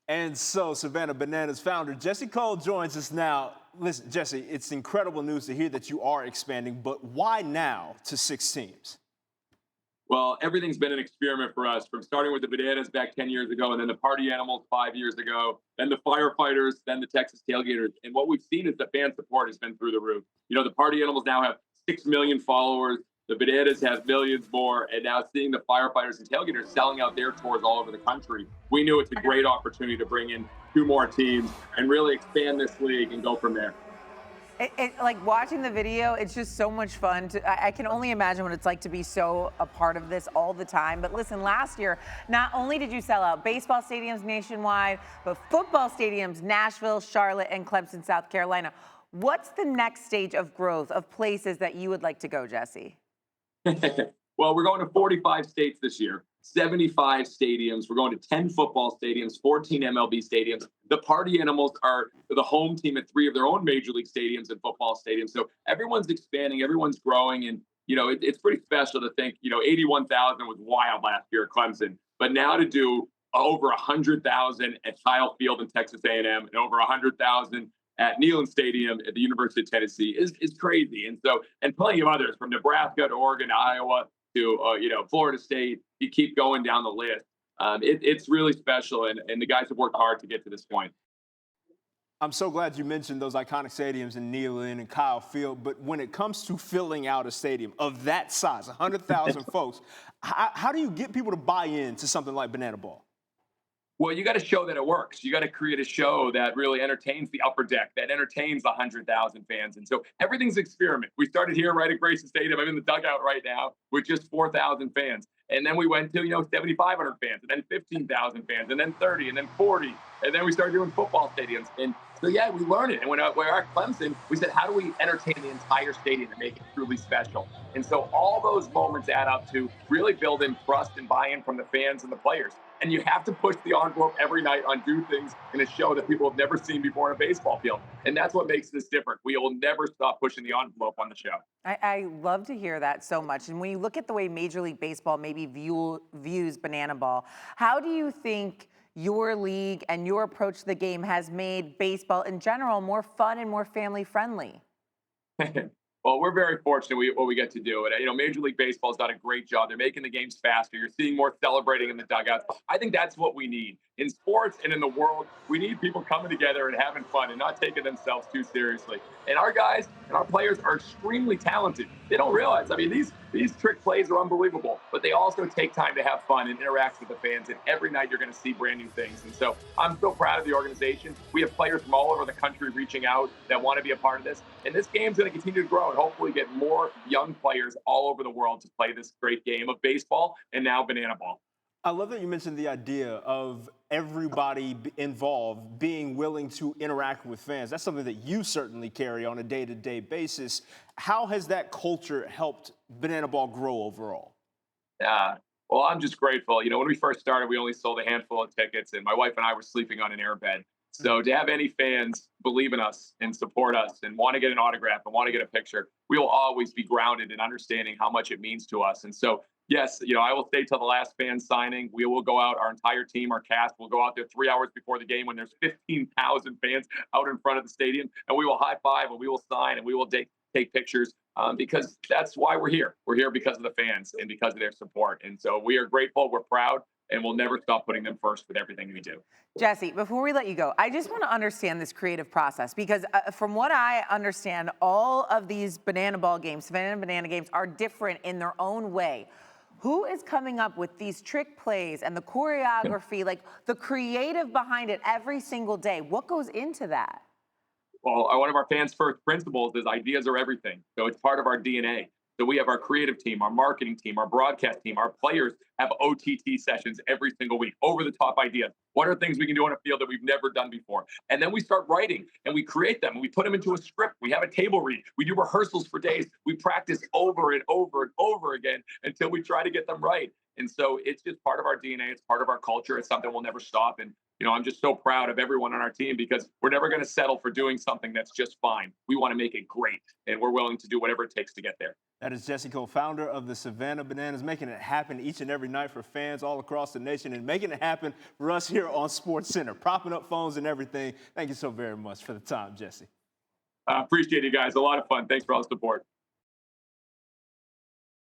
And so, Savannah Bananas founder Jesse Cole joins us now. Listen, Jesse, it's incredible news to hear that you are expanding, but why now to 6 teams? Well, everything's been an experiment for us, from starting with the Bananas back 10 years ago, and then the Party Animals 5 years ago, then the Firefighters, then the Texas Tailgaters. And what we've seen is the fan support has been through the roof. The Party Animals now have 6 million followers. The Bananas have millions more. And now seeing the Firefighters and Tailgaters selling out their tours all over the country, we knew it's a great opportunity to bring in 2 more teams and really expand this league and go from there. Like watching the video, it's just so much fun. I can only imagine what it's like to be so a part of this all the time. But listen, last year, not only did you sell out baseball stadiums nationwide, but football stadiums, Nashville, Charlotte, and Clemson, South Carolina. What's the next stage of growth of places that you would like to go, Jesse? Well, we're going to 45 states this year, 75 stadiums. We're going to 10 football stadiums, 14 MLB stadiums. The Party Animals are the home team at 3 of their own major league stadiums and football stadiums. So everyone's expanding, everyone's growing. And, it's pretty special to think, 81,000 was wild last year at Clemson. But now to do over 100,000 at Kyle Field in Texas A&M and over 100,000 at Neyland Stadium at the University of Tennessee is crazy. And plenty of others from Nebraska to Oregon to Iowa to, Florida State. You keep going down the list. It's really special. And the guys have worked hard to get to this point. I'm so glad you mentioned those iconic stadiums in Neyland and Kyle Field, but when it comes to filling out a stadium of that size, 100,000 folks, how do you get people to buy into something like Banana Ball? Well, you got to show that it works. You got to create a show that really entertains the upper deck, that entertains the 100,000 fans. And so everything's experiment. We started here right at Grayson Stadium. I'm in the dugout right now with just 4,000 fans. And then we went to, 7,500 fans, and then 15,000 fans, and then 30, and then 40. And then we started doing football stadiums. And so, yeah, we learned it. And when we're at Clemson, we said, how do we entertain the entire stadium and make it truly special? And so all those moments add up to really building trust and buy-in from the fans and the players. And you have to push the envelope every night on do things in a show that people have never seen before in a baseball field. And that's what makes this different. We will never stop pushing the envelope on the show. I love to hear that so much. And when you look at the way Major League Baseball maybe views Banana Ball, how do you think your league and your approach to the game has made baseball in general more fun and more family friendly? Well, we're very fortunate what we get to do. And, Major League Baseball has done a great job. They're making the games faster. You're seeing more celebrating in the dugouts. I think that's what we need. In sports and in the world, we need people coming together and having fun and not taking themselves too seriously. And our guys and our players are extremely talented. They don't realize. I mean, these trick plays are unbelievable, but they also take time to have fun and interact with the fans. And every night you're going to see brand new things. And so I'm so proud of the organization. We have players from all over the country reaching out that want to be a part of this. And this game's going to continue to grow and hopefully get more young players all over the world to play this great game of baseball and now Banana Ball. I love that you mentioned the idea of everybody involved being willing to interact with fans. That's something that you certainly carry on a day-to-day basis. How has that culture helped Banana Ball grow overall? Yeah. Well, I'm just grateful. When we first started, we only sold a handful of tickets, and my wife and I were sleeping on an airbed. So to have any fans believe in us and support us and want to get an autograph and want to get a picture, we will always be grounded in understanding how much it means to us. And so, yes, I will stay till the last fan signing. We will go out, our entire team, our cast will go out there 3 hours before the game when there's 15,000 fans out in front of the stadium, and we will high five and we will sign and we will take pictures because that's why we're here. We're here because of the fans and because of their support. And so we are grateful, we're proud, and we'll never stop putting them first with everything we do. Jesse, before we let you go, I just want to understand this creative process because from what I understand, all of these Banana Ball games, Savannah Banana games, are different in their own way. Who is coming up with these trick plays and the choreography, like the creative behind it every single day? What goes into that? Well, one of our fans' first principles is ideas are everything. So it's part of our DNA. So we have our creative team, our marketing team, our broadcast team, our players have OTT sessions every single week, over the top ideas. What are things we can do on a field that we've never done before? And then we start writing and we create them and we put them into a script. We have a table read. We do rehearsals for days. We practice over and over and over again until we try to get them right. And so it's just part of our DNA. It's part of our culture. It's something we'll never stop. And, I'm just so proud of everyone on our team because we're never going to settle for doing something that's just fine. We want to make it great and we're willing to do whatever it takes to get there. That is Jesse Cole, founder of the Savannah Bananas, making it happen each and every night for fans all across the nation and making it happen for us here on SportsCenter, propping up phones and everything. Thank you so very much for the time, Jesse. Appreciate you guys. A lot of fun. Thanks for all the support.